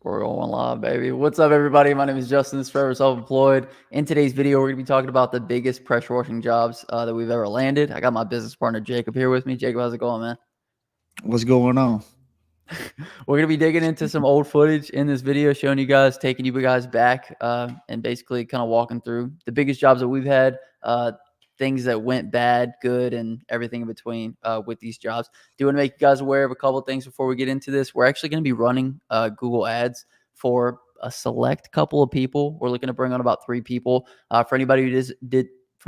We're going live, baby. What's up, everybody? My name is Justin. This is Forever Self-Employed. In today's video, we're going to be talking about the biggest pressure washing jobs that we've ever landed. I got my business partner, Jacob, here with me. Jacob, how's it going, man? What's going on? We're going to be digging into some old footage in this video, showing you guys, taking you guys back, and basically kind of walking through the biggest jobs that we've had, things that went bad, good, and everything in between with these jobs. Do want to make you guys aware of a couple of things before we get into this. We're actually going to be running Google Ads for a select couple of people. We're looking to bring on about 3 people. For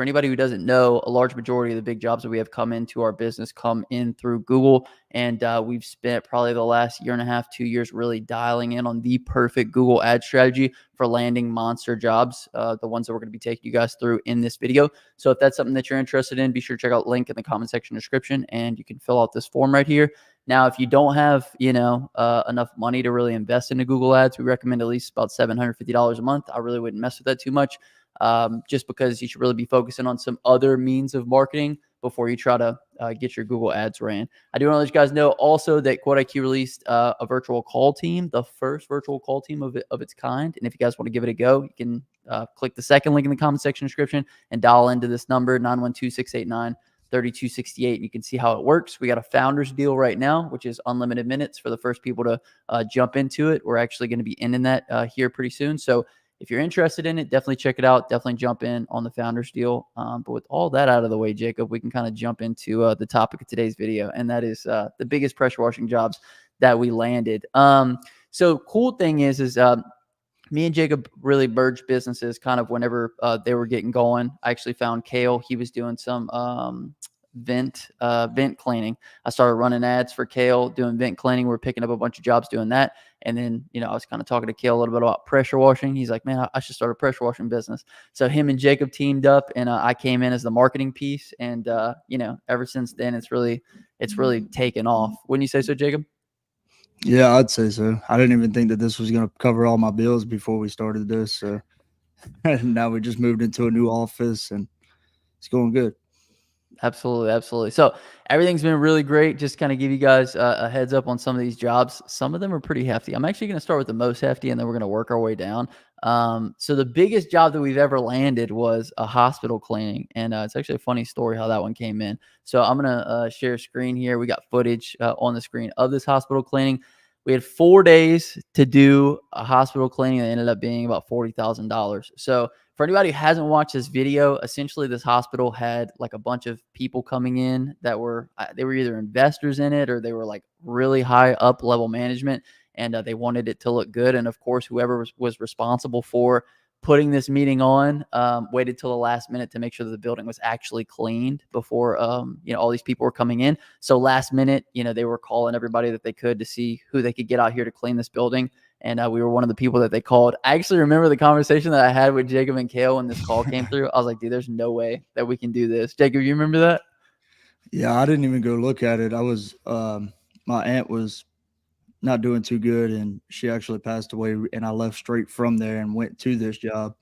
anybody who doesn't know, a large majority of the big jobs that we have come into our business come in through Google. And we've spent probably the last year and a half, 2 years really dialing in on the perfect Google ad strategy for landing monster jobs, the ones that we're going to be taking you guys through in this video. So if that's something that you're interested in, be sure to check out the link in the comment section description, and you can fill out this form right here. Now, if you don't have, enough money to really invest into Google ads, we recommend at least about $750 a month. I really wouldn't mess with that too much. Just because you should really be focusing on some other means of marketing before you try to get your Google ads ran. I do want to let you guys know also that 𝐃𝐨𝐬𝐢𝐧 released a virtual call team, the first virtual call team of its kind. And if you guys want to give it a go, you can click the second link in the comment section description and dial into this number, 912-689-3268. You can see how it works. We got a founders deal right now, which is unlimited minutes for the first people to jump into it. We're actually going to be ending that here pretty soon. So if you're interested in it, definitely check it out. Definitely jump in on the founders deal. But with all that out of the way, Jacob, we can kind of jump into the topic of today's video, and that is the biggest pressure washing jobs that we landed. So cool thing is me and Jacob really merged businesses kind of whenever they were getting going. I actually found Kale. He was doing some vent cleaning. I started running ads for Kale doing vent cleaning. We're picking up a bunch of jobs doing that. And then, I was kind of talking to Kale a little bit about pressure washing. He's like, man, I should start a pressure washing business. So him and Jacob teamed up, and I came in as the marketing piece. And, ever since then, it's really taken off. Wouldn't you say so, Jacob? Yeah, I'd say so. I didn't even think that this was going to cover all my bills before we started this. So now we just moved into a new office and it's going good. Absolutely. So everything's been really great. Just kind of give you guys a heads up on some of these jobs. Some of them are pretty hefty. I'm actually going to start with the most hefty, and then we're going to work our way down. So the biggest job that we've ever landed was a hospital cleaning, and it's actually a funny story how that one came in. So I'm going to share a screen here. We got footage on the screen of this hospital cleaning. We had 4 days to do a hospital cleaning that ended up being about $40,000. So for anybody who hasn't watched this video, essentially this hospital had like a bunch of people coming in that were they were either investors in it, or they were like really high up level management, and they wanted it to look good. And of course, whoever was responsible for putting this meeting on waited till the last minute to make sure that the building was actually cleaned before all these people were coming in. So last minute, they were calling everybody that they could to see who they could get out here to clean this building. And we were one of the people that they called. I actually remember the conversation that I had with Jacob and Kale when this call came through. I was like, dude, there's no way that we can do this. Jacob, you remember that? Yeah, I didn't even go look at it. I was, my aunt was not doing too good and she actually passed away. And I left straight from there and went to this job.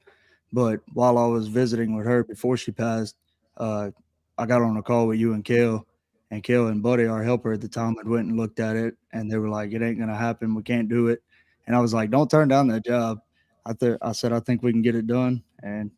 But while I was visiting with her before she passed, uh, I got on a call with you and Kale and Buddy, our helper at the time, had went and looked at it, and they were like, "It ain't gonna happen. We can't do it." And I was like, "Don't turn down that job." I said, "I think we can get it done," and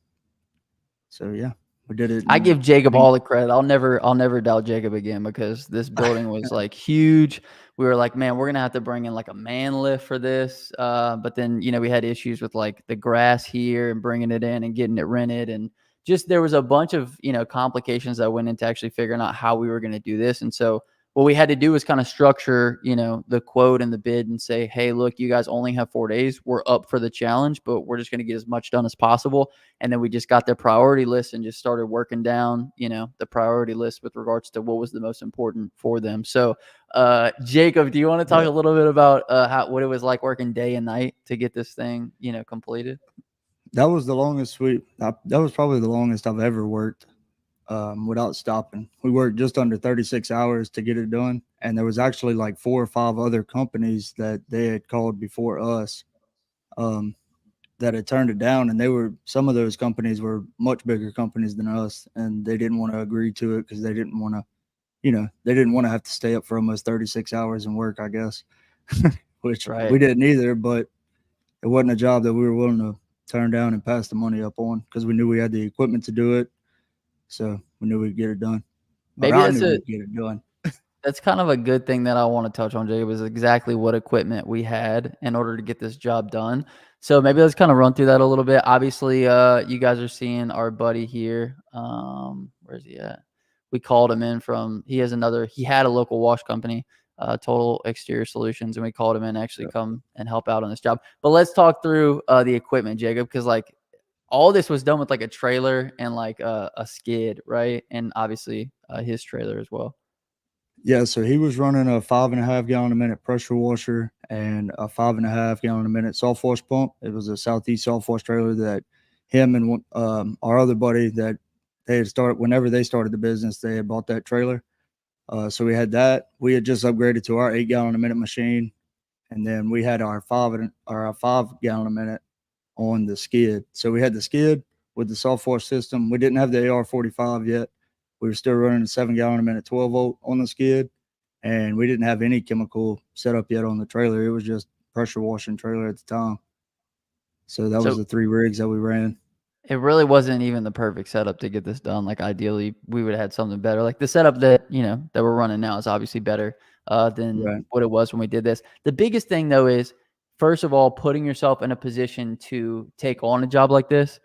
so yeah, we did it. I And give Jacob I think all the credit. I'll never doubt Jacob again, because this building was like huge. We were like, man, we're gonna have to bring in like a man lift for this. But then we had issues with like the grass here and bringing it in and getting it rented, and just there was a bunch of complications that went into actually figuring out how we were gonna do this. And so what we had to do was kind of structure the quote and the bid and say, hey, look, you guys only have 4 days. We're up for the challenge, but we're just gonna get as much done as possible. And then we just got their priority list and just started working down, the priority list with regards to what was the most important for them. So, Jacob, do you want to talk yeah, a little bit about what it was like working day and night to get this thing, completed? that was the longest sweep. That was probably the longest I've ever worked without stopping. We worked just under 36 hours to get it done. And there was actually like 4 or 5 other companies that they had called before us um, that had turned it down. And some of those companies were much bigger companies than us. And they didn't want to agree to it because they didn't want to, they didn't want to have to stay up for almost 36 hours and work, I guess, which we Right. didn't either. But it wasn't a job that we were willing to turn down and pass the money up on because we knew we had the equipment to do it. So we knew we'd get it done. Or Maybe I knew we'd get it done. that's kind of a good thing that I want to touch on, Jacob, is exactly what equipment we had in order to get this job done. So maybe let's kind of run through that a little bit. Obviously, you guys are seeing our buddy here. Where's he at? We called him in he had a local wash company, Total Exterior Solutions, and we called him in to actually come and help out on this job. But let's talk through the equipment, Jacob, because like all this was done with like a trailer and like a skid, right? And obviously his trailer as well. Yeah, so he was running a 5.5 gallon a minute pressure washer and a 5.5 gallon a minute soft wash pump. It was a Southeast soft wash trailer that him and our other buddy that they had started whenever they started the business, they had bought that trailer. So we had that. We had just upgraded to our 8 gallon a minute machine, and then we had our 5 gallon a minute on the skid. So we had the skid with the soft wash system. We didn't have the AR-45 yet. We were still running a 7 gallon a minute 12 volt on the skid, and we didn't have any chemical set up yet on the trailer. It was just pressure washing trailer at the time. So that was the 3 rigs that we ran. It really wasn't even the perfect setup to get this done. Like ideally, we would have had something better. Like the setup that that we're running now is obviously better than what it was when we did this. The biggest thing though is, first of all, putting yourself in a position to take on a job like this,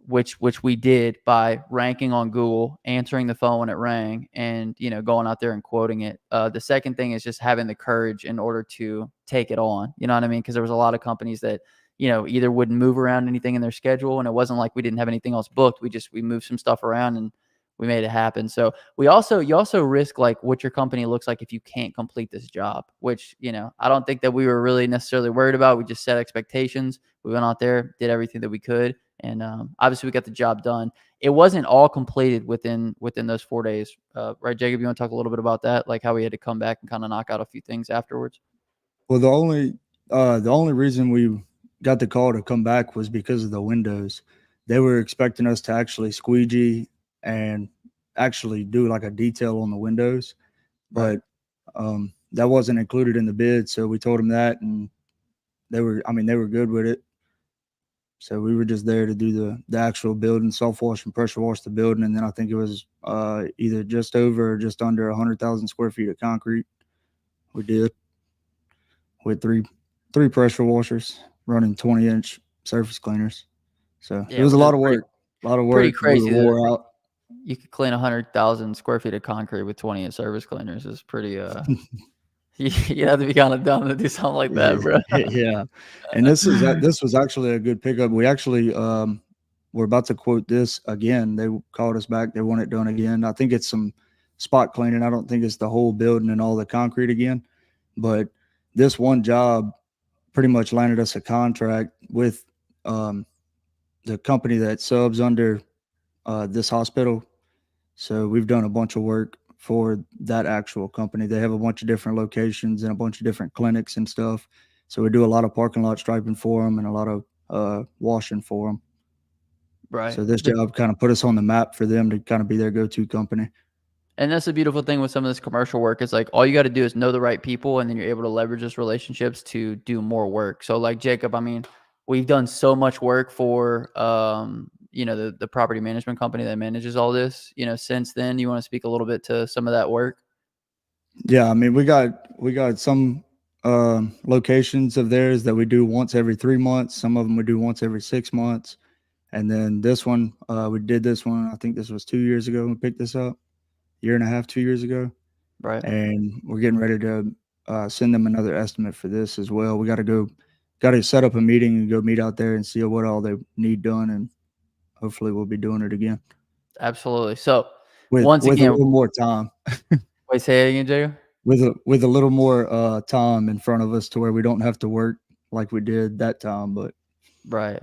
which we did by ranking on Google, answering the phone when it rang, and going out there and quoting it. The second thing is just having the courage in order to take it on. You know what I mean? Because there was a lot of companies that either wouldn't move around anything in their schedule, and it wasn't like we didn't have anything else booked. We moved some stuff around and we made it happen. So you also risk like what your company looks like if you can't complete this job, which I don't think that we were really necessarily worried about. We just set expectations. We went out there, did everything that we could. And obviously, we got the job done. It wasn't all completed within those 4 days, right, Jacob? You want to talk a little bit about that, like how we had to come back and kind of knock out a few things afterwards? Well, the only reason we got the call to come back was because of the windows. They were expecting us to actually squeegee and actually do like a detail on the windows, but that wasn't included in the bid. So we told them that, and they were good with it. So we were just there to do the actual building, soft wash and pressure wash the building, and then I think it was either just over or just under 100,000 square feet of concrete. We did with three pressure washers running 20-inch surface cleaners. So it was a lot of work. Pretty crazy. We wore out. You could clean 100,000 square feet of concrete with 20-inch surface cleaners. Is pretty. You have to be kind of dumb to do something like that, bro. Yeah, and this was actually a good pickup. We actually we're about to quote this again. They called us back. They want it done again. I think it's some spot cleaning. I don't think it's the whole building and all the concrete again, but this one job pretty much landed us a contract with the company that subs under this hospital. So we've done a bunch of work for that actual company. They have a bunch of different locations and a bunch of different clinics and stuff. So we do a lot of parking lot striping for them and a lot of washing for them. Right. So this job kind of put us on the map for them to kind of be their go-to company. And that's the beautiful thing with some of this commercial work. It's like all you got to do is know the right people, and then you're able to leverage those relationships to do more work. So like Jacob, I mean, we've done so much work for the property management company that manages all this. Since then, you want to speak a little bit to some of that work? Yeah, I mean, we got some locations of theirs that we do once every 3 months. Some of them we do once every 6 months. And then this one, we did this one. I think this was 2 years ago. We picked this up, year and a half, 2 years ago. Right. And we're getting ready to send them another estimate for this as well. We got to set up a meeting and go meet out there and see what all they need done, and hopefully we'll be doing it again. Absolutely. So with a little more time. Wait, say it again, Jacob. With a little more time in front of us to where we don't have to work like we did that time. But right.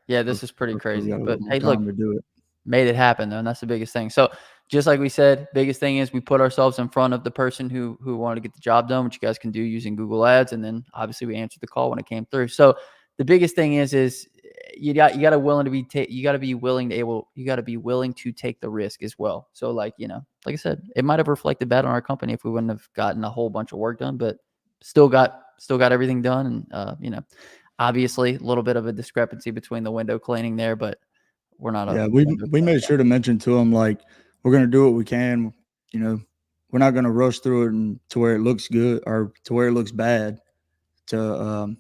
Yeah, this is pretty crazy. But hey, look, to do it. Made it happen though, and that's the biggest thing. So just like we said, biggest thing is we put ourselves in front of the person who wanted to get the job done, which you guys can do using Google Ads, and then obviously we answered the call when it came through. So the biggest thing is you got to be willing to take the risk as well. So like I said, it might have reflected bad on our company if we wouldn't have gotten a whole bunch of work done, but still got everything done. And Obviously, a little bit of a discrepancy between the window cleaning there, but we're not a Yeah, window we cleaning made sure to mention to them like we're gonna do what we can. You know, we're not gonna rush through it and to where it looks good or to where it looks bad to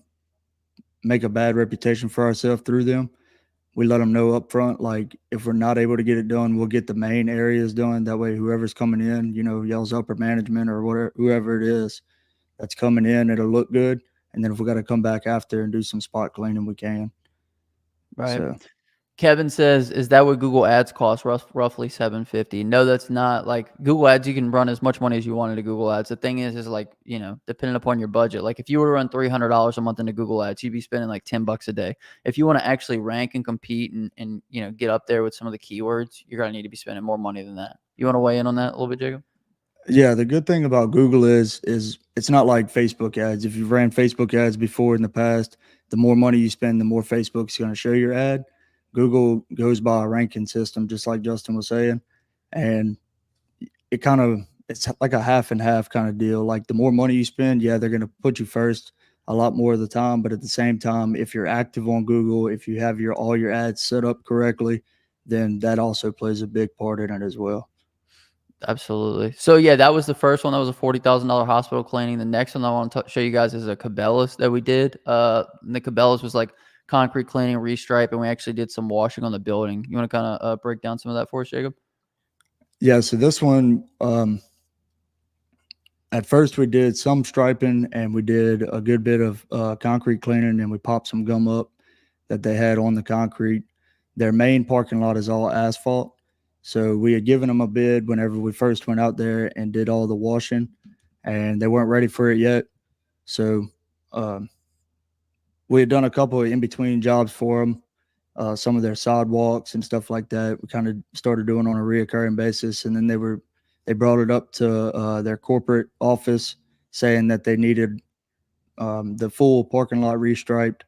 make a bad reputation for ourselves through them. We let them know up front, like if we're not able to get it done, we'll get the main areas done. That way, whoever's coming in, yells upper management or whatever, whoever it is that's coming in, it'll look good. And then if we got to come back after and do some spot cleaning, we can. right? So Kevin says, "Is that what Google Ads costs? Roughly 750?" No, that's not. Like Google Ads, you can run as much money as you want into Google Ads. The thing is like depending upon your budget. Like if you were to run $300 a month into Google Ads, you'd be spending like $10 a day. If you want to actually rank and compete and get up there with some of the keywords, you're gonna need to be spending more money than that. You want to weigh in on that a little bit, Jacob? yeah, the good thing about Google is it's not like Facebook ads. If you've ran Facebook ads before in the past, the more money you spend, the more Facebook's going to show your ad. Google goes by a ranking system, just like Justin was saying, and it's like a half and half kind of deal. Like the more money you spend, yeah, they're going to put you first a lot more of the time, but at the same time, if you're active on Google, if you have all your ads set up correctly, then that also plays a big part in it as well. Absolutely. So yeah, that was the first one. That was a $40,000 hospital cleaning. The next one I want to show you guys is a Cabela's that we did. The Cabela's was like concrete cleaning, restripe, and we actually did some washing on the building. You want to kind of break down some of that for us, Jacob? Yeah, so this one, at first we did some striping and we did a good bit of concrete cleaning, and we popped some gum up that they had on the concrete. Their main parking lot is all asphalt. So we had given them a bid whenever we first went out there and did all the washing, and they weren't ready for it yet. So um, we had done a couple of in between jobs for them, some of their sidewalks and stuff like that. We kind of started doing on a reoccurring basis, and then they brought it up to their corporate office saying that they needed the full parking lot restriped.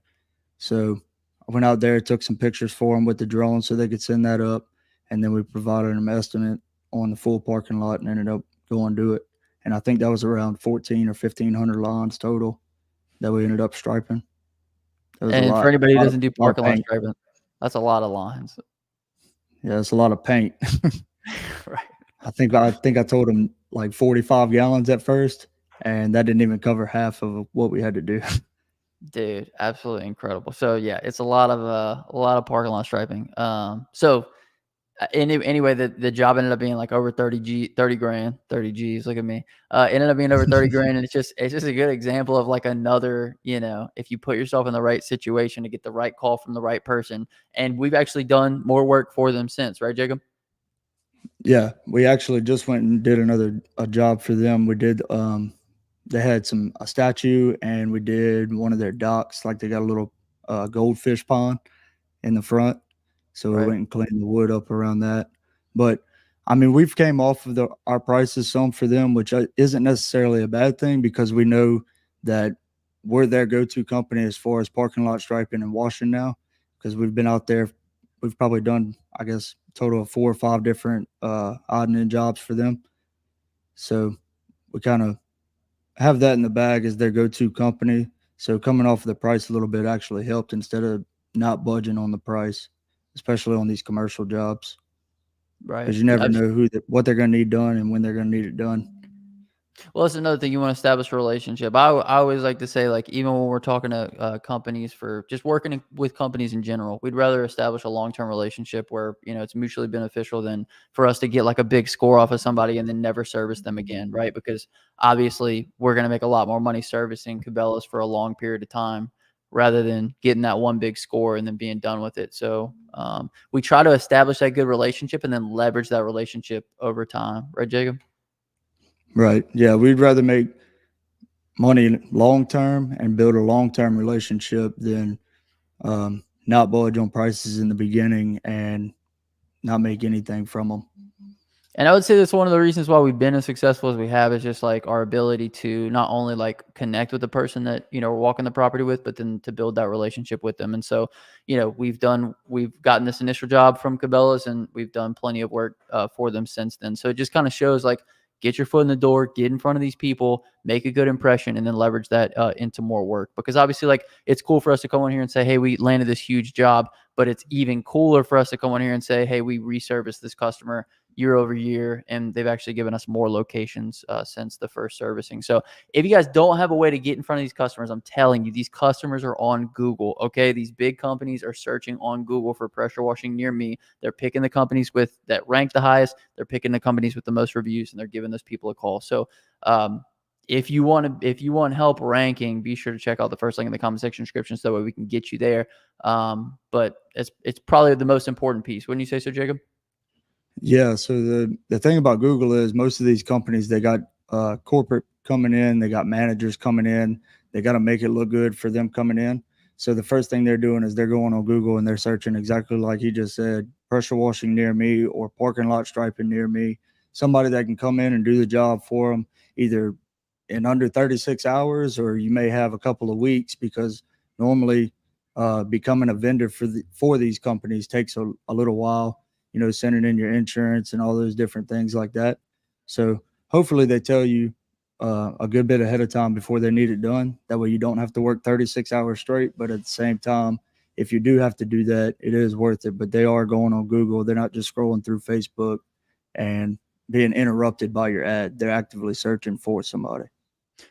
So I went out there, took some pictures for them with the drone so they could send that up, and then we provided them estimate on the full parking lot and ended up going do it. And I think that was around 14 or 1,500 lines total that we ended up striping. That was a And for lot, anybody who doesn't do lot of parking lot paint. striping, that's a lot of lines. Yeah, it's a lot of paint. Right. I think I told them like 45 gallons at first, and that didn't even cover half of what we had to do. Dude, absolutely incredible. So yeah, it's a lot of parking lot striping. Anyway, the job ended up being like over 30 grand, 30 G's. Look at me. Ended up being over 30 grand, and it's just a good example of like another, if you put yourself in the right situation to get the right call from the right person. And we've actually done more work for them since, right, Jacob? Yeah, we actually just went and did a job for them. We did they had a statue, and we did one of their docks. Like they got a little goldfish pond in the front, so we Right. went and cleaned the wood up around that. But I mean, we've came off of our prices some for them, which isn't necessarily a bad thing because we know that we're their go-to company as far as parking lot striping and washing now, because we've been out there. We've probably done, I guess, a total of 4 or 5 different odd and end jobs for them. So we kind of have that in the bag as their go-to company. So coming off of the price a little bit actually helped instead of not budging on the price, especially on these commercial jobs, Right. because you never know what they're going to need done and when they're going to need it done. Well, that's another thing, you want to establish a relationship. I always like to say, like, even when we're talking to companies for just working with companies in general, we'd rather establish a long-term relationship where, it's mutually beneficial than for us to get like a big score off of somebody and then never service them again, right? Because obviously we're going to make a lot more money servicing Cabela's for a long period of time rather than getting that one big score and then being done with it. So we try to establish that good relationship and then leverage that relationship over time. Right, Jacob? Right. Yeah. We'd rather make money long term and build a long term relationship than not budge on prices in the beginning and not make anything from them. And I would say that's one of the reasons why we've been as successful as we have is just like our ability to not only like connect with the person that, we're walking the property with, but then to build that relationship with them. And so, we've gotten this initial job from Cabela's and we've done plenty of work for them since then. So it just kind of shows like, get your foot in the door, get in front of these people, make a good impression, and then leverage that into more work. Because obviously, like, it's cool for us to come on here and say, hey, we landed this huge job, but it's even cooler for us to come on here and say, hey, we reserviced this customer year over year, and they've actually given us more locations since the first servicing. So if you guys don't have a way to get in front of these customers, I'm telling you, these customers are on Google, okay? These big companies are searching on Google for pressure washing near me. They're picking the companies that rank the highest. They're picking the companies with the most reviews, and they're giving those people a call. So if you want help ranking, be sure to check out the first link in the comment section description so that way we can get you there. But it's probably the most important piece. Wouldn't you say so, Jacob? Yeah. So the thing about Google is most of these companies, they got corporate coming in, they got managers coming in, they got to make it look good for them coming in. So the first thing they're doing is they're going on Google and they're searching exactly like he just said, pressure washing near me or parking lot striping near me, somebody that can come in and do the job for them either in under 36 hours, or you may have a couple of weeks, because normally becoming a vendor for these companies takes a little while, sending in your insurance and all those different things like that. So hopefully they tell you a good bit ahead of time before they need it done. That way you don't have to work 36 hours straight. But at the same time, if you do have to do that, it is worth it. But they are going on Google. They're not just scrolling through Facebook and being interrupted by your ad. They're actively searching for somebody.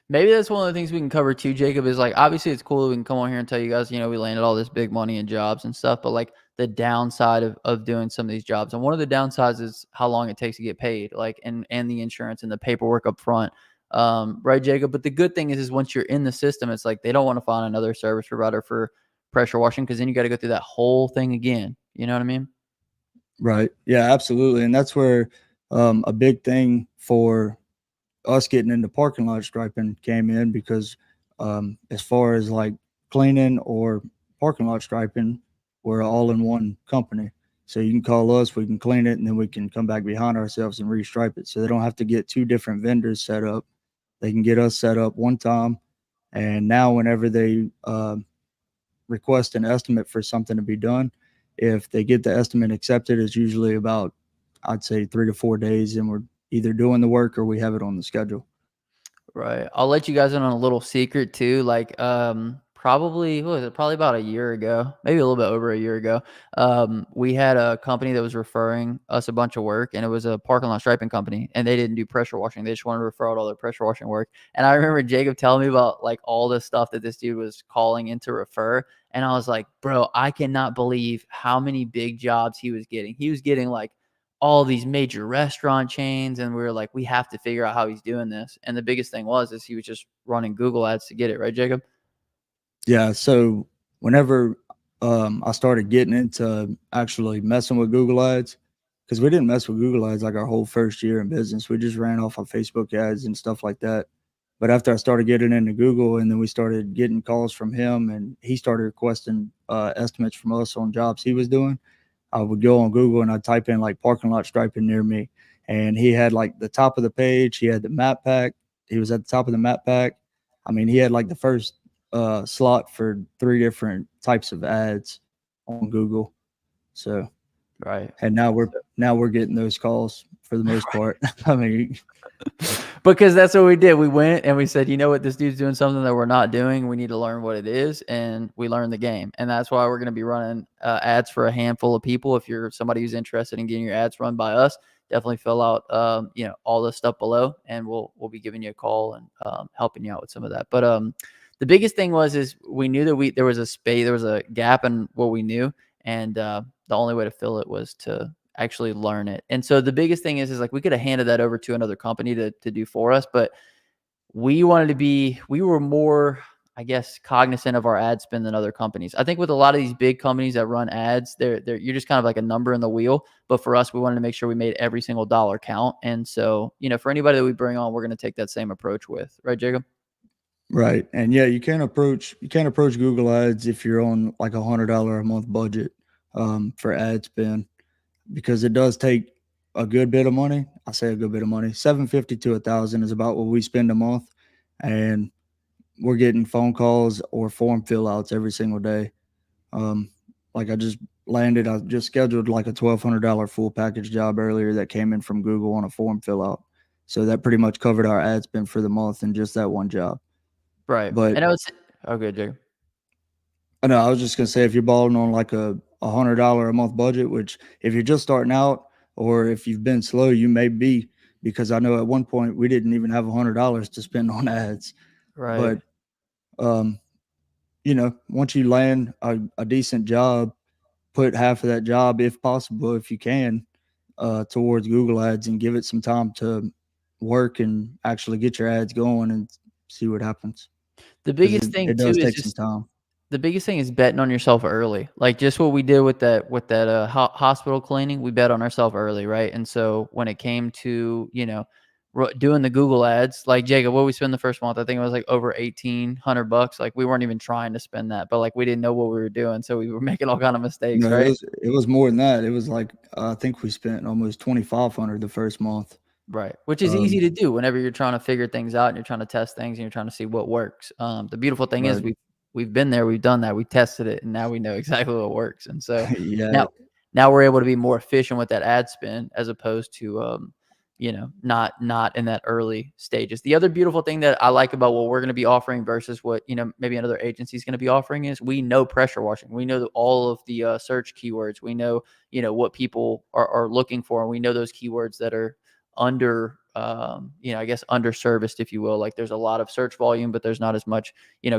Maybe that's one of the things we can cover too, Jacob, is like, obviously it's cool that we can come on here and tell you guys, we landed all this big money in jobs and stuff, but like the downside of doing some of these jobs. And one of the downsides is how long it takes to get paid, like, and the insurance and the paperwork up front. Right, Jacob? But the good thing is once you're in the system, it's like they don't want to find another service provider for pressure washing, because then you got to go through that whole thing again. You know what I mean? Right. Yeah, absolutely. And that's where a big thing for us getting into parking lot striping came in, because as far as like cleaning or parking lot striping, we're all in one company. So you can call us, we can clean it, and then we can come back behind ourselves and restripe it. So they don't have to get two different vendors set up. They can get us set up one time. And now whenever they request an estimate for something to be done, if they get the estimate accepted, it's usually about, I'd say, 3 to 4 days, and we're either doing the work or we have it on the schedule. Right. I'll let you guys in on a little secret too. Like, probably, what was it? Probably about a year ago, maybe a little bit over a year ago. We had a company that was referring us a bunch of work, and it was a parking lot striping company, and they didn't do pressure washing. They just wanted to refer out all their pressure washing work. And I remember Jacob telling me about like all the stuff that this dude was calling in to refer. And I was like, bro, I cannot believe how many big jobs he was getting. He was getting like all these major restaurant chains, and we were like, we have to figure out how he's doing this. And the biggest thing is he was just running Google ads to get it, right, Jacob? Yeah. So whenever I started getting into actually messing with Google ads, because we didn't mess with Google ads like our whole first year in business, we just ran off of Facebook ads and stuff like that. But after I started getting into Google, and then we started getting calls from him, and he started requesting estimates from us on jobs he was doing, I would go on Google and I'd type in like parking lot striping near me. And he had like the top of the page, he had the map pack. He was at the top of the map pack. I mean, he had like the first slot for 3 different types of ads on Google. So, Right. and now we're getting those calls for the most part. I mean, because that's what we did. We went and we said, you know what, this dude's doing something that we're not doing. We need to learn what it is, and we learned the game. And that's why we're going to be running ads for a handful of people. If you're somebody who's interested in getting your ads run by us, definitely fill out all the stuff below, and we'll be giving you a call and helping you out with some of that. But the biggest thing is we knew that there was a gap in what we knew, and the only way to fill it was to actually learn it. And so the biggest thing is like we could have handed that over to another company to do for us, but we were more, I guess, cognizant of our ad spend than other companies. I think with a lot of these big companies that run ads, you're just kind of like a number in the wheel. But for us, we wanted to make sure we made every single dollar count. And so, for anybody that we bring on, we're going to take that same approach with, right, Jacob? right. And yeah, you can't approach Google ads if you're on like $100 a month budget for ad spend, because it does take a good bit of money. I say a good bit of money. 750 to 1,000 is about what we spend a month, and we're getting phone calls or form fill outs every single day. Like I just scheduled like a $1,200 full package job earlier that came in from Google on a form fill out, So that pretty much covered our ad spend for the month in just that one job. Right. But And I would say, oh, good, Jacob. I know I was just gonna say if you're balling on like $100 a month budget, which if you're just starting out or if you've been slow, you may be, because I know at one point we didn't even have $100 to spend on ads. Right. But um, once you land a decent job, put half of that job, if possible, if you can, towards Google Ads and give it some time to work and actually get your ads going and see what happens, The because biggest thing it too does is take some just time. the biggest thing is betting on yourself early. Like just what we did with that hospital cleaning, we bet on ourselves early, right? And so when it came to doing the Google ads, like Jacob, what we spend the first month, I think it was like over $1,800. Like we weren't even trying to spend that, but like we didn't know what we were doing, so we were making all kind of mistakes, No, right? it was more than that. It was like I think we spent almost 2,500 the first month. Right, which is easy Um, to do whenever you're trying to figure things out and you're trying to test things and you're trying to see what works. The beautiful thing is right. we've been there, we've done that, we tested it, and now we know exactly what works. And so Yeah. now now we're able to be more efficient with that ad spend as opposed to not in that early stages. The other beautiful thing that I like about what we're going to be offering versus what maybe another agency is going to be offering is we know pressure washing. We know all of the search keywords. We know what people are looking for, and we know those keywords that are under I guess underserviced, if you will. Like there's a lot of search volume, but there's not as much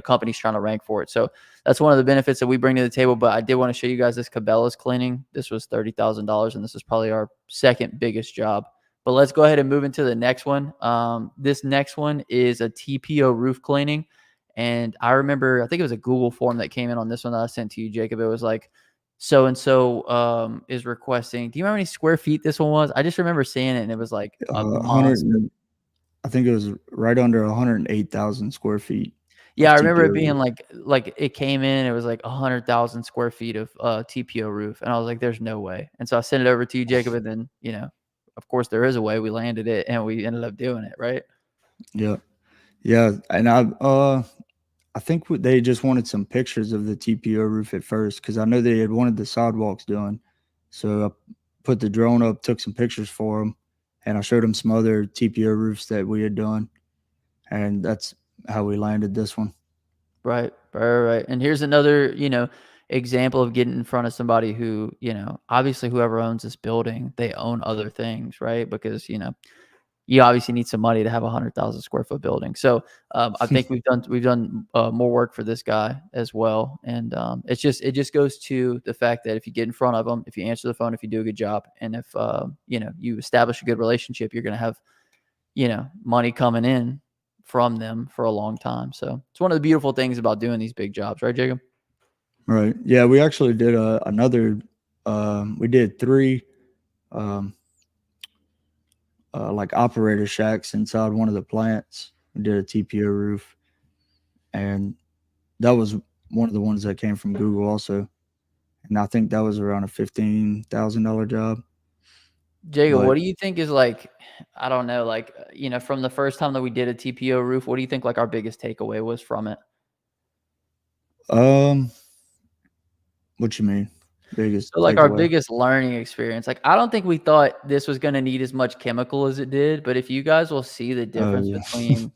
companies trying to rank for it. So that's one of the benefits that we bring to the table. But I did want to show you guys this Cabela's cleaning. This was $30,000, and this is probably our second biggest job. But let's go ahead and move into the next one. This next one is a TPO roof cleaning. And I remember, I think it was a Google form that came in on this one that I sent to you, Jacob. It was like, so and so is requesting. Do you remember how many square feet this one was? I just remember seeing it, and it was like a 100, monster. I think it was right under 108,000 square feet Yeah, of I remember TPO it being roof. like it came in, it was like 100,000 square feet of TPO roof, and I was like, "There's no way." And so I sent it over to you, Jacob, and then of course, there is a way. We landed it, and we ended up doing it, right? Yeah. Yeah, and I think they just wanted some pictures of the TPO roof at first, because I know they had wanted the sidewalks done. So I put the drone up, took some pictures for them, and I showed them some other TPO roofs that we had done, and that's how we landed this one. Right, right. And here's another, example of getting in front of somebody who, obviously whoever owns this building, they own other things, right? Because, you obviously need some money to have 100,000 square foot building. So I think we've done more work for this guy as well. And it just goes to the fact that if you get in front of them, if you answer the phone, if you do a good job, and if you establish a good relationship, you're going to have money coming in from them for a long time. So it's one of the beautiful things about doing these big jobs, right, Jacob? Right. Yeah, we actually did another. We did three um, like operator shacks inside one of the plants. We did a TPO roof, and that was one of the ones that came from Google also. And I think that was around a $15,000 job. Jacob, But what do you think is like, I don't know, like, from the first time that we did a TPO roof, what do you think like our biggest takeaway was from it? um, what you mean? Biggest So like our takeaway? biggest learning experience, like I don't think we thought this was going to need as much chemical as it did, but if you guys will see the Oh difference yeah, between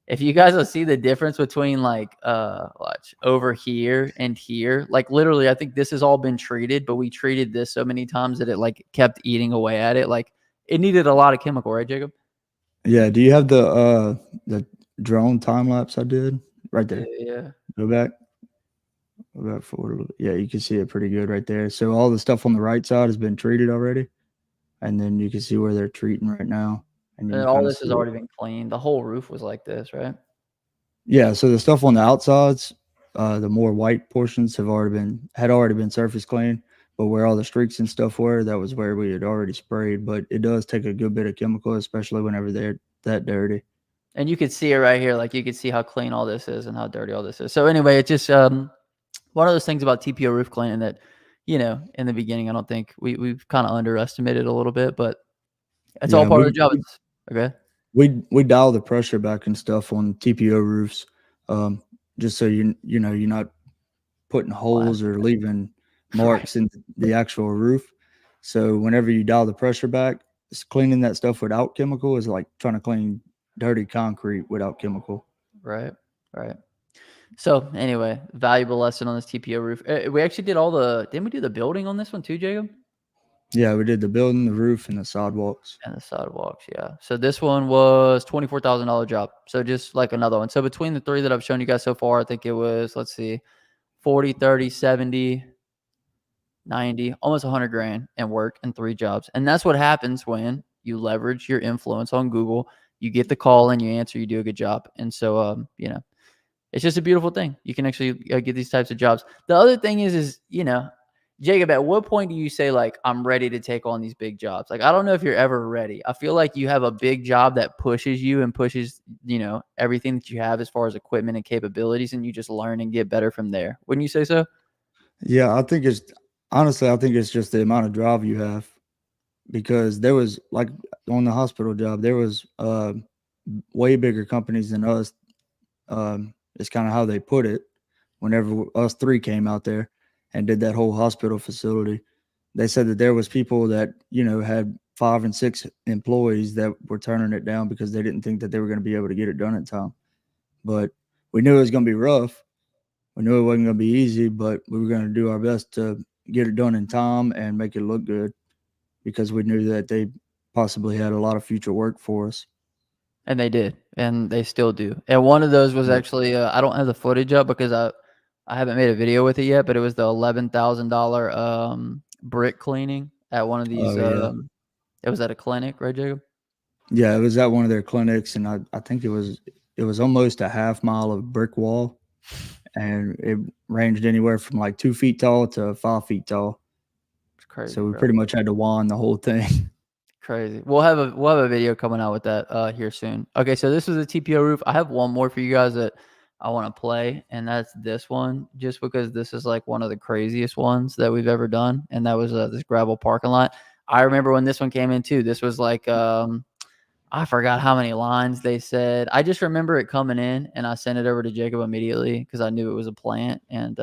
if you guys will see the difference between like watch over here and here, like literally I think this has all been treated, but we treated this so many times that it like kept eating away at it. Like it needed a lot of chemical, right, Jacob? yeah. Do you have the drone time lapse I did right Yeah, there? yeah. Go back, go back forward. Yeah, you can see it pretty good right there. So all the stuff on the right side has been treated already, and then you can see where they're treating right now, and you And can all kind of this see has it. already been cleaned. The whole roof was like this, right? Yeah, so the stuff on the outsides, the more white portions had already been surface cleaned, but where all the streaks and stuff were, that was where we had already sprayed. But it does take a good bit of chemical, especially whenever they're that dirty. And you could see it right here. Like you could see how clean all this is and how dirty all this is. So anyway, it's just one of those things about TPO roof cleaning that, in the beginning, I don't think we've kind of underestimated a little bit, but it's all Yeah, part of the job. It's okay. we dial the pressure back and stuff on TPO roofs, um, just so you're not putting Blast. holes or leaving Right. marks in the actual roof. So whenever you dial the pressure back, cleaning that stuff without chemical is like trying to clean dirty concrete without chemical. Right. Right. So anyway, valuable lesson on this TPO roof. We actually did didn't we do the building on this one too, Jacob? Yeah, we did the building, the roof, and the sidewalks. And the sidewalks, yeah. So this one was $24,000 job. So just like another one. So between the three that I've shown you guys so far, I think it was, let's see, 40, 30, 70, 90, almost 100 grand and work in 3 jobs. And that's what happens when you leverage your influence on Google. You get the call and you answer, you do a good job. And so, it's just a beautiful thing. You can actually get these types of jobs. The other thing is, Jacob, at what point do you say, like, I'm ready to take on these big jobs? Like, I don't know if you're ever ready. I feel like you have a big job that pushes you and pushes, everything that you have as far as equipment and capabilities, and you just learn and get better from there. Wouldn't you say so? Yeah, I think it's just the amount of drive you have, because there was like on the hospital job, there was way bigger companies than us. It's kind of how they put it. Whenever us three came out there and did that whole hospital facility, they said that there was people that had 5 and 6 employees that were turning it down because they didn't think that they were going to be able to get it done in time. But we knew it was going to be rough. We knew it wasn't going to be easy, but we were going to do our best to get it done in time and make it look good, because we knew that they possibly had a lot of future work for us. And they did, and they still do. And one of those was actually, I don't have the footage up because I haven't made a video with it yet, but it was the $11,000 brick cleaning at one of these. It was at a clinic, right, Jacob? Yeah, it was at one of their clinics, and I think it was almost a half mile of brick wall, and it ranged anywhere from like 2 feet tall to 5 feet tall. It's crazy. So we bro. pretty much had to wand the whole thing. Crazy. We'll have a video coming out with that here soon. Okay, so this was a TPO roof. I have one more for you guys that I want to play, and that's this one, just because this is like one of the craziest ones that we've ever done, and that was this gravel parking lot. I remember when this one came in too. This was like I forgot how many lines they said. I just remember it coming in, and I sent it over to Jacob immediately because I knew it was a plant. And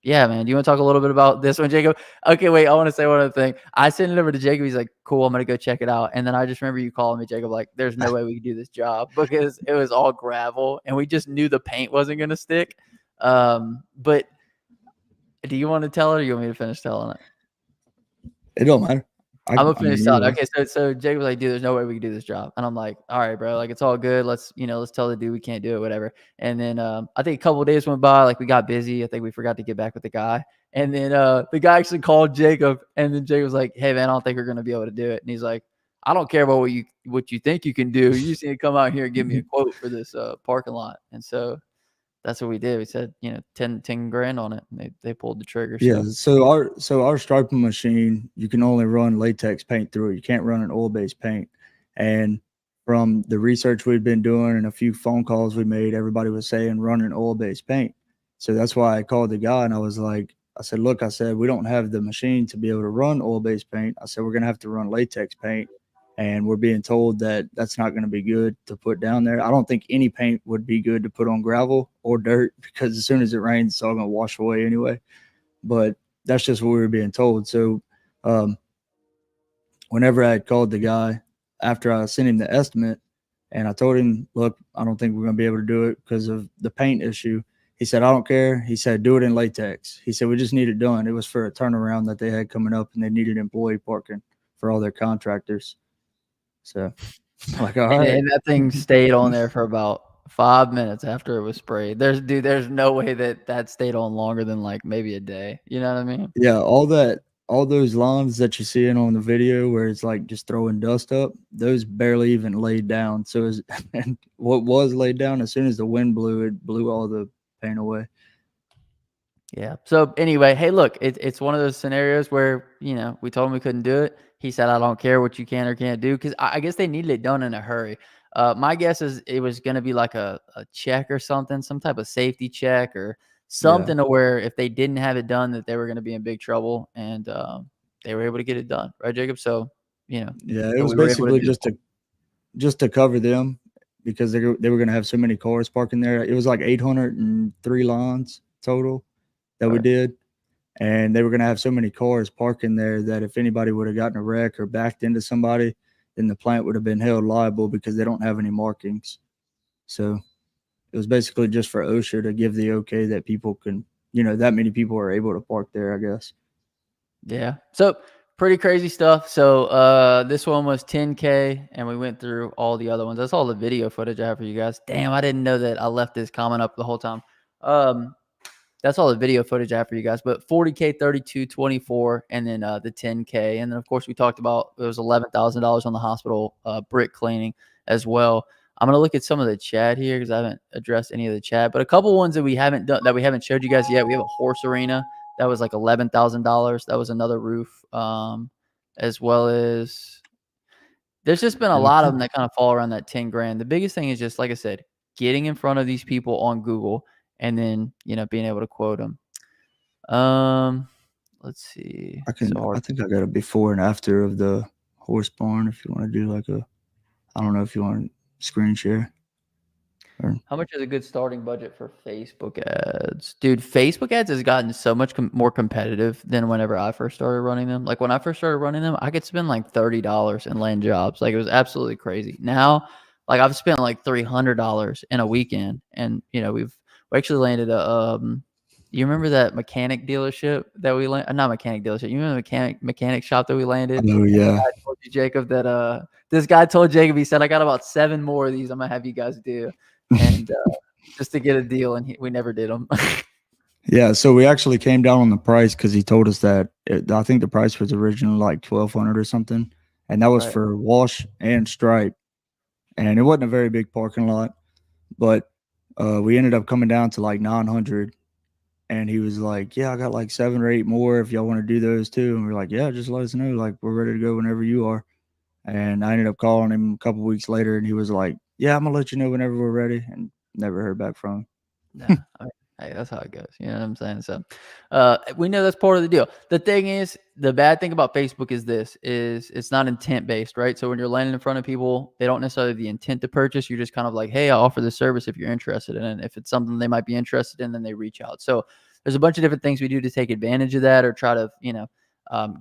yeah, man, do you want to talk a little bit about this one, Jacob? Okay, wait, I want to say one other thing. I sent it over to Jacob. He's like, cool, I'm going to go check it out. And then I just remember you calling me, Jacob, like, there's no way we could do this job because it was all gravel, and we just knew the paint wasn't going to stick. But do you want to tell it, or you want me to finish telling it? It don't matter. I'm gonna finish telling. Okay, so Jacob was like, dude, there's no way we can do this job. And I'm like, all right, bro, like it's all good. Let's tell the dude we can't do it, whatever. And then I think a couple of days went by, like we got busy. I think we forgot to get back with the guy. And then the guy actually called Jacob, and then Jacob was like, hey man, I don't think we're gonna be able to do it. And he's like, I don't care about what you think you can do. You just need to come out here and give me a quote for this parking lot. And so that's what we did. We said, 10 grand on it. And they pulled the trigger. Yeah. So our striping machine, you can only run latex paint through it. You can't run an oil-based paint. And from the research we've been doing and a few phone calls we made, everybody was saying run an oil-based paint. So that's why I called the guy, and I said, look, we don't have the machine to be able to run oil-based paint. I said, we're going to have to run latex paint. And we're being told that that's not going to be good to put down there. I don't think any paint would be good to put on gravel or dirt, because as soon as it rains, it's all going to wash away anyway. But that's just what we were being told. So whenever I had called the guy after I sent him the estimate, and I told him, look, I don't think we're going to be able to do it because of the paint issue. He said, I don't care. He said, do it in latex. He said, we just need it done. It was for a turnaround that they had coming up, and they needed employee parking for all their contractors. So, like, all right. And that thing stayed on there for about 5 minutes after it was sprayed. There's no way that stayed on longer than like maybe a day. You know what I mean? Yeah, all those lines that you're seeing on the video where it's like just throwing dust up, those barely even laid down. So, and what was laid down, as soon as the wind blew, it blew all the paint away. Yeah. So anyway, hey, look, it's one of those scenarios where, we told him we couldn't do it. He said, I don't care what you can or can't do, because I guess they needed it done in a hurry. My guess is it was going to be like a check or something, some type of safety check or something to where if they didn't have it done, that they were going to be in big trouble, and they were able to get it done. Right, Jacob? So, yeah, it was basically just to cover them, because they were going to have so many cars parking there. It was like 803 lines total that we did. and they were going to have so many cars parking there that if anybody would have gotten a wreck or backed into somebody, then the plant would have been held liable because they don't have any markings. So it was basically just for OSHA to give the okay that people can, that many people are able to park there, I guess. Yeah. So pretty crazy stuff. So this one was 10K, and we went through all the other ones. That's all the video footage I have for you guys. Damn, I didn't know that I left this comment up the whole time. That's all the video footage I have for you guys. But 40K, 32, 24, and then the 10K. And then, of course, we talked about it was $11,000 on the hospital brick cleaning as well. I'm going to look at some of the chat here because I haven't addressed any of the chat. But a couple ones that we haven't done, that we haven't showed you guys yet. We have a horse arena. That was like $11,000. That was another roof, as well as there's just been a lot of them that kind of fall around that 10 grand. The biggest thing is just, like I said, getting in front of these people on Google and then, being able to quote them. Let's see. I think I got a before and after of the horse barn if you want to do like I don't know if you want to screen share. How much is a good starting budget for Facebook ads? Dude, Facebook ads has gotten so much more competitive than whenever I first started running them. Like when I first started running them, I could spend like $30 and land jobs. Like it was absolutely crazy. Now, like I've spent like $300 in a weekend, and we actually landed a you remember that mechanic dealership that we landed? Not mechanic dealership. You remember the mechanic shop that we landed? Oh yeah. I told you, Jacob, that this guy told Jacob, he said, I got about 7 more of these I'm gonna have you guys do. And just to get a deal, and we never did them. Yeah, so we actually came down on the price because he told us that I think the price was originally like $1,200 or something, and that was Right. for wash and stripe, and it wasn't a very big parking lot, but we ended up coming down to like 900, and he was like, "Yeah, I got like 7 or 8 more if y'all want to do those too," and we are like, "Yeah, just let us know, like we're ready to go whenever you are." And I ended up calling him a couple weeks later, and he was like, "Yeah, I'm gonna let you know whenever we're ready," and never heard back from him. Nah, hey, that's how it goes. You know what I'm saying? So we know that's part of the deal. The thing is, the bad thing about Facebook is it's not intent based, right? So when you're landing in front of people, they don't necessarily have the intent to purchase. You're just kind of like, hey, I offer this service if you're interested in it. If it's something they might be interested in, then they reach out. So there's a bunch of different things we do to take advantage of that, or try to,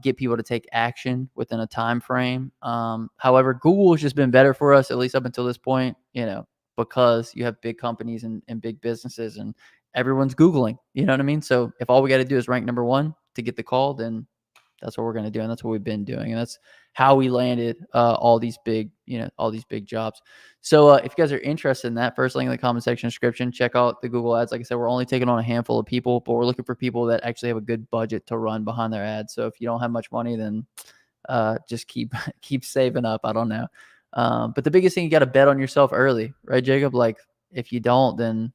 get people to take action within a time frame. However, Google has just been better for us, at least up until this point, because you have big companies and big businesses, and everyone's Googling, you know what I mean? So if all we got to do is rank number 1 to get the call, then that's what we're going to do. And that's what we've been doing. And that's how we landed all these big jobs. So if you guys are interested in that, first link in the comment section description, check out the Google ads. Like I said, we're only taking on a handful of people, but we're looking for people that actually have a good budget to run behind their ads. So if you don't have much money, then just keep saving up. I don't know. But the biggest thing, you got to bet on yourself early, right, Jacob? Like if you don't, then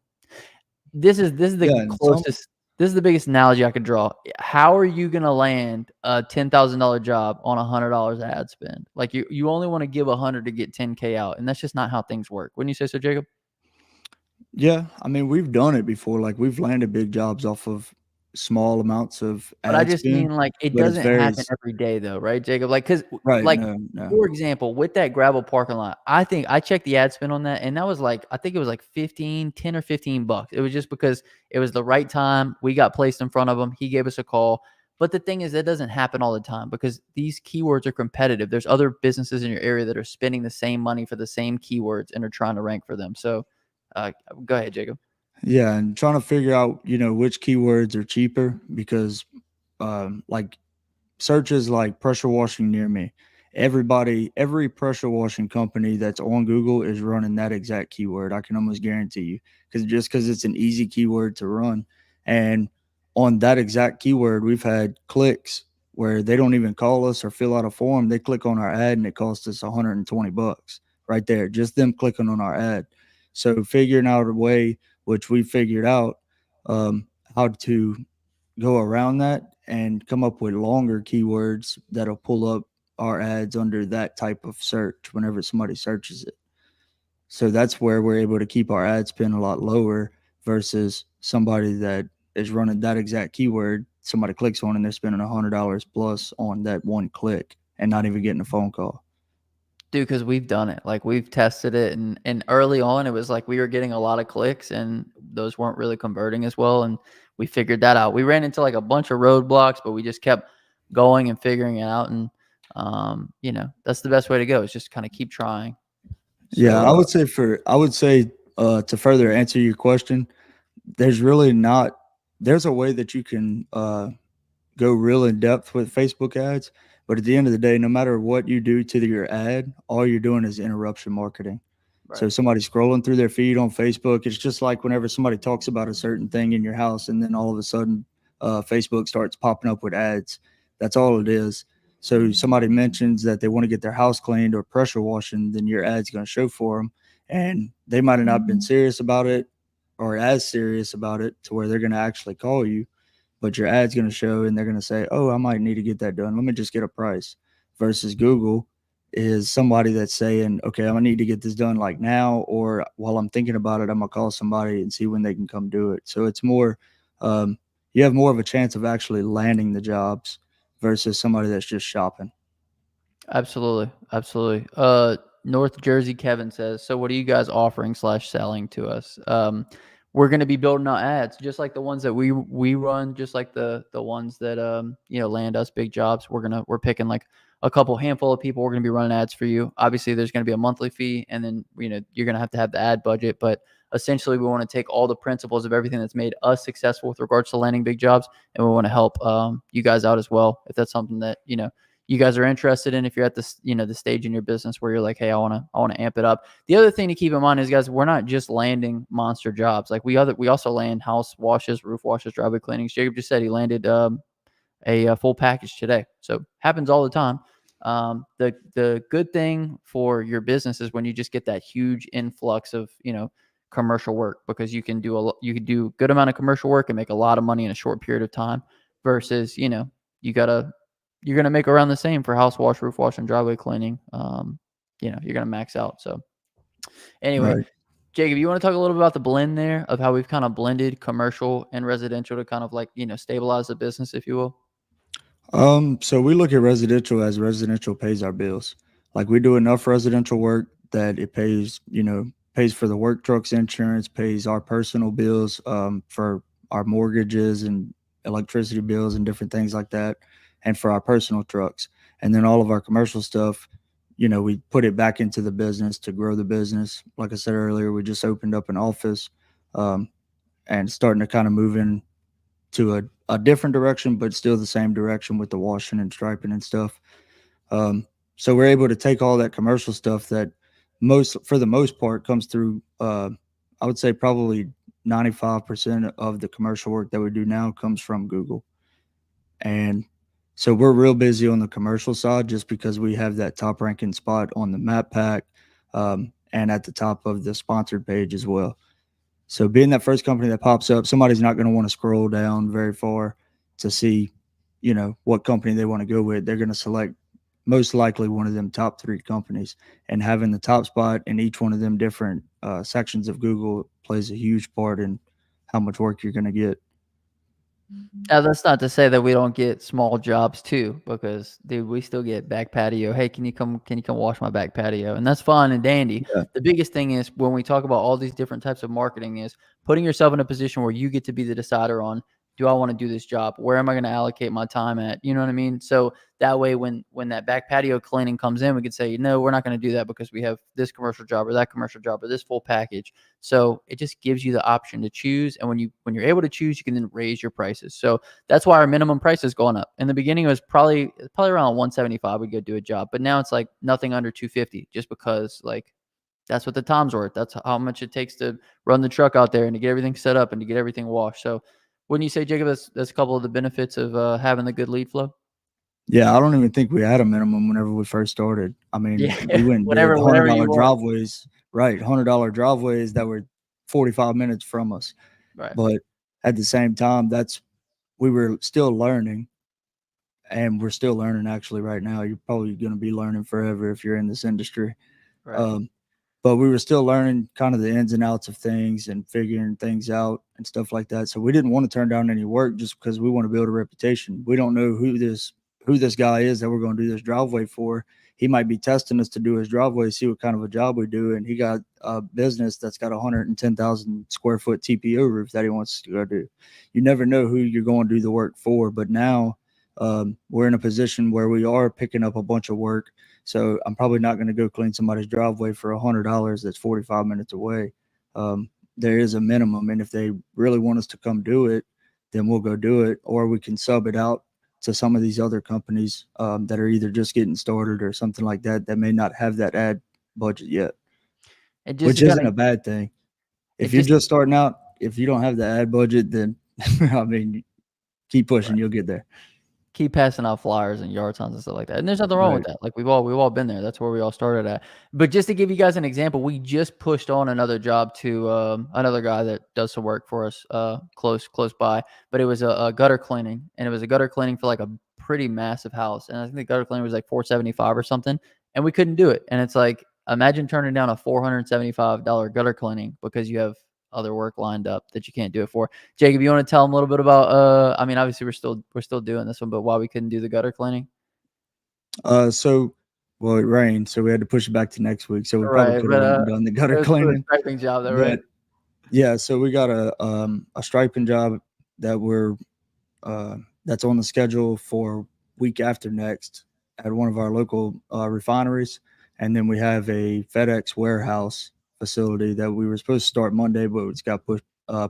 this is the closest. This is the biggest analogy I could draw. How are you going to land a $10,000 job on $100 ad spend? Like you only want to give 100 to get 10K out, and that's just not how things work. Wouldn't you say so, Jacob? Yeah, I mean, we've done it before. Like we've landed big jobs off of small amounts of But I ad just spend, mean, like, it but it's doesn't happen varies. every day though, right, Jacob? Like, because Right? like, No. for example, with that gravel parking lot, I think I checked the ad spend on that, and that was like, I think it was like 10 or $15. It was just because it was the right time. We got placed in front of him. He gave us a call. But the thing is, that doesn't happen all the time because these keywords are competitive. There's other businesses in your area that are spending the same money for the same keywords and are trying to rank for them. So, go ahead, Jacob. Yeah, and trying to figure out, which keywords are cheaper because, like searches like pressure washing near me. Every pressure washing company that's on Google is running that exact keyword. I can almost guarantee you, because it's an easy keyword to run, and on that exact keyword, we've had clicks where they don't even call us or fill out a form. They click on our ad and it costs us $120 right there, just them clicking on our ad. So figuring out a way, which we figured out, how to go around that and come up with longer keywords that'll pull up our ads under that type of search whenever somebody searches it. So that's where we're able to keep our ad spend a lot lower versus somebody that is running that exact keyword. Somebody clicks on and they're spending $100 plus on that one click and not even getting a phone call. Dude, because we've done it. Like we've tested it, and early on, it was like we were getting a lot of clicks, and those weren't really converting as well. And we figured that out. We ran into like a bunch of roadblocks, but we just kept going and figuring it out. And, that's the best way to go, is just kind of keep trying. Yeah, So, I would say to further answer your question, there's really not there's a way that you can go real in depth with Facebook ads, but at the end of the day, no matter what you do to your ad, all you're doing is interruption marketing. So right. somebody's scrolling through their feed on Facebook. It's just like whenever somebody talks about a certain thing in your house, and then all of a sudden, Facebook starts popping up with ads. That's all it is. So somebody mentions that they want to get their house cleaned or pressure washing, then your ad's going to show for them, and they might have not been serious about it or as serious about it to where they're going to actually call you, but your ad's going to show and they're going to say, oh, I might need to get that done. Let me just get a price. Versus Google is somebody that's saying, okay, I need to get this done like now, or while I'm thinking about it, I'm going to call somebody and see when they can come do it. So it's more, you have more of a chance of actually landing the jobs versus somebody that's just shopping. Absolutely, absolutely. North Jersey Kevin says, so what are you guys offering / selling to us? We're going to be building out ads just like the ones that we run, just like the ones that land us big jobs. We're picking like a couple handful of people. We're going to be running ads for you. Obviously, there's going to be a monthly fee, and then you're going to have the ad budget. But essentially, we want to take all the principles of everything that's made us successful with regards to landing big jobs, and we want to help you guys out as well, if that's something that you guys are interested in. If you're at this, the stage in your business where you're like, hey, I want to amp it up. The other thing to keep in mind is, guys, we're not just landing monster jobs. Like we also land house washes, roof washes, driveway cleanings. Jacob just said he landed a full package today. So happens all the time. The good thing for your business is when you just get that huge influx of commercial work, because you can do a good amount of commercial work and make a lot of money in a short period of time, versus you're gonna make around the same for house wash, roof wash, and driveway cleaning. You're gonna max out. So anyway, Right. Jacob, you want to talk a little bit about the blend there of how we've kind of blended commercial and residential to kind of like stabilize the business, if you will? So we look at residential as residential pays our bills. Like we do enough residential work that it pays, pays for the work truck's insurance, pays our personal bills, for our mortgages and electricity bills and different things like that, and for our personal trucks. And then all of our commercial stuff, we put it back into the business to grow the business. Like I said earlier, we just opened up an office, um, and starting to kind of move in to a different direction, but still the same direction with the washing and striping and stuff. So we're able to take all that commercial stuff that for the most part, comes through. I would say probably 95% of the commercial work that we do now comes from Google. And so we're real busy on the commercial side just because we have that top ranking spot on the map pack, and at the top of the sponsored page as well. So being that first company that pops up, somebody's not going to want to scroll down very far to see, what company they want to go with. They're going to select most likely one of them top three companies, and having the top spot in each one of them different sections of Google plays a huge part in how much work you're going to get. Now, that's not to say that we don't get small jobs too, because dude, we still get back patio. Hey, can you come wash my back patio? And that's fine and dandy. Yeah. The biggest thing is, when we talk about all these different types of marketing, is putting yourself in a position where you get to be the decider on, do I want to do this job? Where am I going to allocate my time at? You know what I mean? So that way, when that back patio cleaning comes in, we could say, no, we're not going to do that because we have this commercial job or that commercial job or this full package. So it just gives you the option to choose. And when you're able to choose, you can then raise your prices. So that's why our minimum price has gone up. In the beginning, it was probably around 175. We'd go do a job, but now it's like nothing under 250, just because like that's what the time's worth. That's how much it takes to run the truck out there and to get everything set up and to get everything washed. So wouldn't you say, Jacob, that's a couple of the benefits of having the good lead flow? Yeah, I don't even think we had a minimum whenever we first started. I mean, Yeah, we went and did whatever you $100 want. driveways, right? $100 driveways that were 45 minutes from us. Right. But at the same time, we were still learning, and we're still learning actually right now. You're probably going to be learning forever if you're in this industry. Right. Um, but we were still learning kind of the ins and outs of things and figuring things out and stuff like that. So we didn't want to turn down any work just because we want to build a reputation. We don't know who this guy is that we're going to do this driveway for. he might be testing us to do his driveway, see what kind of a job we do. And he got a business that's got a 110,000 square foot TPO roof that he wants to go do. You never know who you're going to do the work for. But now we're in a position where we are picking up a bunch of work. So I'm probably not going to go clean somebody's driveway for $100 that's 45 minutes away. There is a minimum. And if they really want us to come do it, then we'll go do it, or we can sub it out to some of these other companies that are either just getting started or something like that may not have that ad budget yet, which isn't a bad thing. If you're just starting out, if you don't have the ad budget, then I mean, keep pushing, right. You'll get there. Keep passing out flyers and yard signs and stuff like that. And there's nothing wrong with that. Like we've all been there. That's where we all started at. But just to give you guys an example, we just pushed on another job to another guy that does some work for us close by. But it was a gutter cleaning, and it was a gutter cleaning for like a pretty massive house. And I think the gutter cleaning was like $475 or something, and we couldn't do it. And it's like, imagine turning down a $475 gutter cleaning because you have other work lined up that you can't do it for. Jacob, you want to tell them a little bit about I mean, obviously we're still doing this one, but why we couldn't do the gutter cleaning? Well, it rained, so we had to push it back to next week. So we probably could have done the gutter cleaning. Striping job though, right? Yeah, so we got a striping job that we're that's on the schedule for week after next at one of our local refineries. And then we have a FedEx warehouse facility that we were supposed to start Monday, but it's got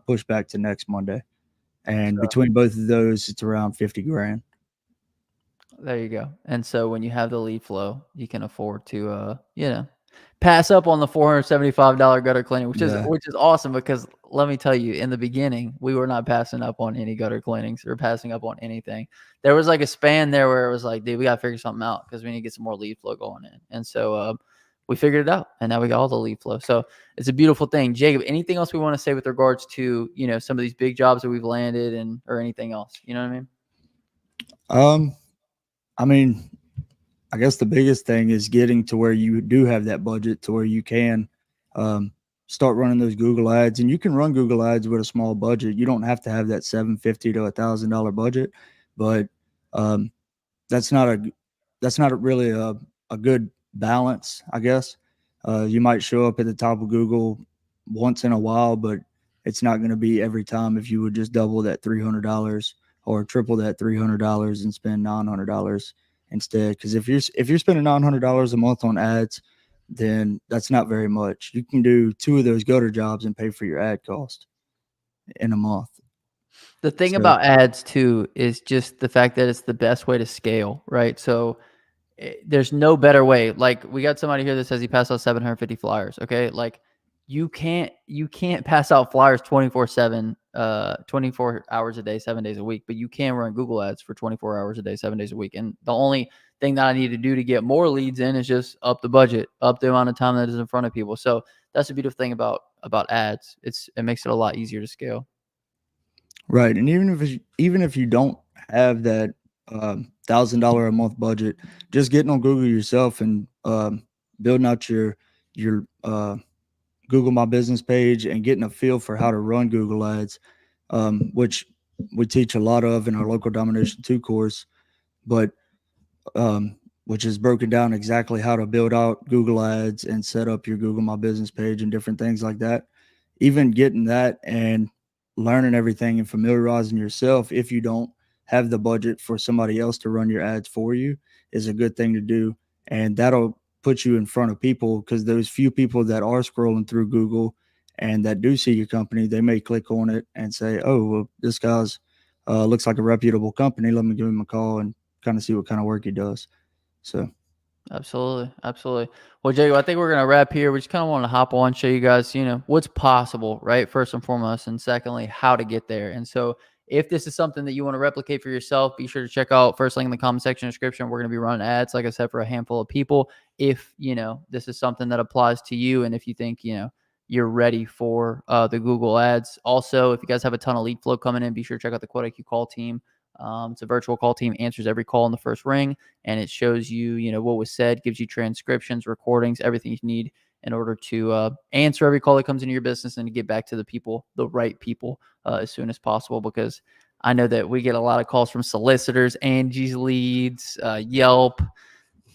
pushed back to next Monday. And between both of those, it's around 50 grand. There you go. And so when you have the lead flow, you can afford to, pass up on the $475 gutter cleaning, which is awesome, because let me tell you, in the beginning, we were not passing up on any gutter cleanings or passing up on anything. There was like a span there where it was like, dude, we got to figure something out because we need to get some more lead flow going in. And so, we figured it out, and now we got all the lead flow. So it's a beautiful thing. Jacob, anything else we want to say with regards to, some of these big jobs that we've landed or anything else? You know what I mean? I mean, I guess the biggest thing is getting to where you do have that budget to where you can start running those Google ads. And you can run Google ads with a small budget. You don't have to have that $750 to $1,000 budget, but that's not really a good balance, I guess. You might show up at the top of Google once in a while, but it's not going to be every time. If you would just double that $300 or triple that $300 and spend $900 instead, because if you're spending $900 a month on ads, then that's not very much. You can do 2 of those gutter jobs and pay for your ad cost in a month. The thing about ads too is just the fact that it's the best way to scale, right? So there's no better way. Like, we got somebody here that says he passed out 750 flyers. Okay. Like, you can't pass out flyers 24/7, 24 hours a day, 7 days a week, but you can run Google ads for 24 hours a day, 7 days a week. And the only thing that I need to do to get more leads in is just up the budget, up the amount of time that is in front of people. So that's the beautiful thing about ads. It makes it a lot easier to scale. Right. And even if you don't have that $1,000 a month budget, just getting on Google yourself and building out your Google My Business page and getting a feel for how to run Google ads, which we teach a lot of in our local Domination 2 course, but which is broken down exactly how to build out Google ads and set up your Google My Business page and different things like that. Even getting that and learning everything and familiarizing yourself, if you don't have the budget for somebody else to run your ads for you, is a good thing to do. And that'll put you in front of people, because those few people that are scrolling through Google and that do see your company, they may click on it and say, oh, well, this guy's looks like a reputable company. Let me give him a call and kind of see what kind of work he does. So absolutely. Well, Jacob, I think we're going to wrap here. We just kind of want to hop on, show you guys, what's possible, right? First and foremost, and secondly, how to get there. And so if this is something that you want to replicate for yourself, be sure to check out first link in the comment section description. We're going to be running ads, like I said, for a handful of people. If, this is something that applies to you, and if you think, you're ready for the Google ads. Also, if you guys have a ton of lead flow coming in, be sure to check out the Quote IQ call team. It's a virtual call team, answers every call in the first ring, and it shows you, what was said, gives you transcriptions, recordings, everything you need in order to answer every call that comes into your business and to get back to the right people as soon as possible. Because I know that we get a lot of calls from solicitors, Angie's Leads, Yelp,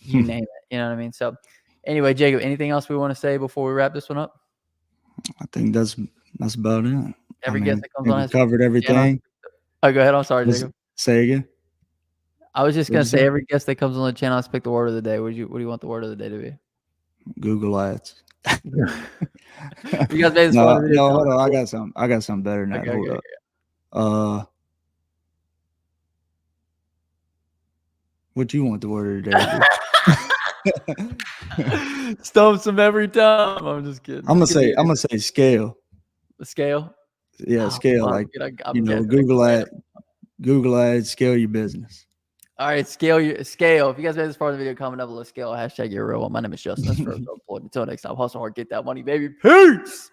you name it. You know what I mean? So anyway, Jacob, anything else we want to say before we wrap this one up? I think that's about it. Every guest that comes I think on we has covered everything. Oh, go ahead. I'm sorry, Jacob. Say again. I was just What'd gonna you say say? every guest that comes on the channel has to pick the word of the day. What do you want the word of the day to be? Google Ads. You guys made this No, part of the video. hold on. I got something better than that. Okay, Hold okay, up. What you want the word of the day to be? Stumps him every time. I'm just kidding. I'm gonna say scale. The scale. Yeah, scale. fuck, Like dude, I'm guessing Google Ads, scale your business. All right, scale. If you guys made this part of the video, comment down below. Scale. #you're real one. My name is Justin. That's for until next time. Hustle hard, get that money, baby. Peace.